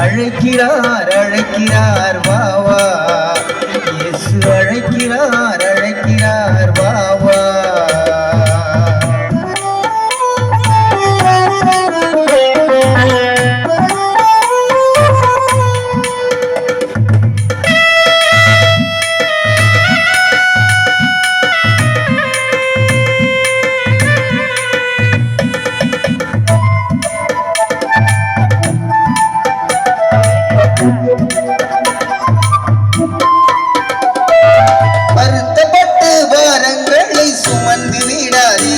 அழைக்கிறார் அழைக்கிறார் வா வா இயேசு அழைக்கிறார் அழைக்கிறார் வா வா வருத்தப்பட்டு பாரங்களை சுமந்து விடாதே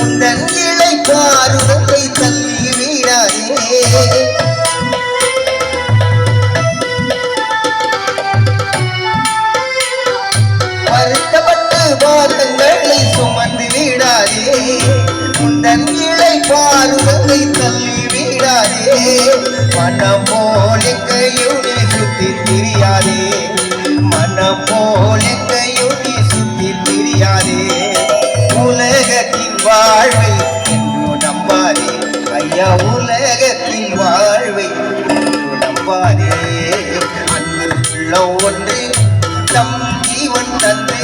உந்தன் இளைப்பாறுதலை தள்ளி விடாதே வருத்தப்பட்டு பாரங்களை சுமந்து விடாதே உந்தன் இளைப்பாறுதலை தள்ளி விடாதே மனம் போல் எங்கையும் நீ சுத்தி திரியாதே மனம் போல் எங்கையும் நீ சுத்தி திரியாதே உலகத்தின் வாழ்வை என்று நம்பாதே ஐயா உலகத்தின் வாழ்வை என்று நம்பாதே அன்பு உள்ளம் ஒன்று தம் ஜீவன் தந்து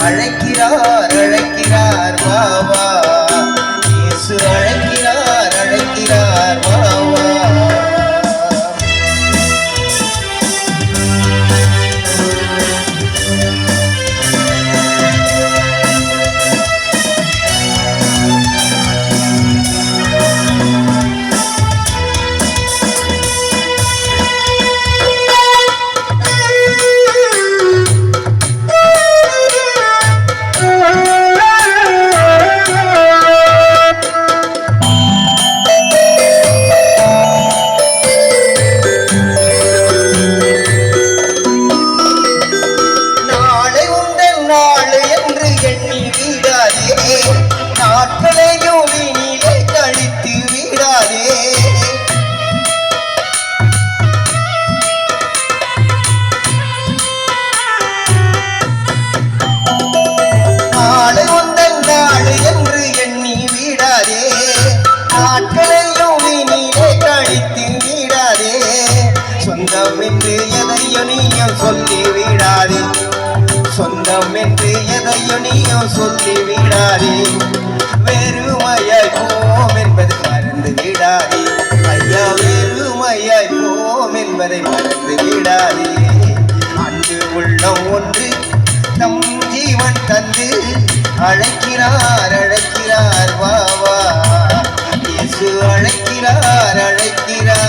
அழைக்கிறார் அழைக்கிறார் வா வா இயேசு அழைக்கிறார் அழைக்கிறார் வா வா நாட்களையும் வீணிலே கழித்து விடாதே நாளை உந்தன் நாள் என்று எண்ணி விடாதே நாட்களையும் வீணிலே கழித்து விடாதே சொந்தம் என்று எதையும் நீயும் சொல்லி விடாதே சொந்தம் என்று எதையும் நீயும் சொல்லி விடாதே வெறுமையாய் போம் என்பதை மறந்து விடாதே ஐயா வெறுமையாய் போம் என்பதை மறந்து விடாதே அன்று உள்ளம் ஒன்று தம் ஜீவன் தந்து அழைக்கிறார் அழைக்கிறார் வா வா இயேசு அழைக்கிறார் அழைக்கிறார்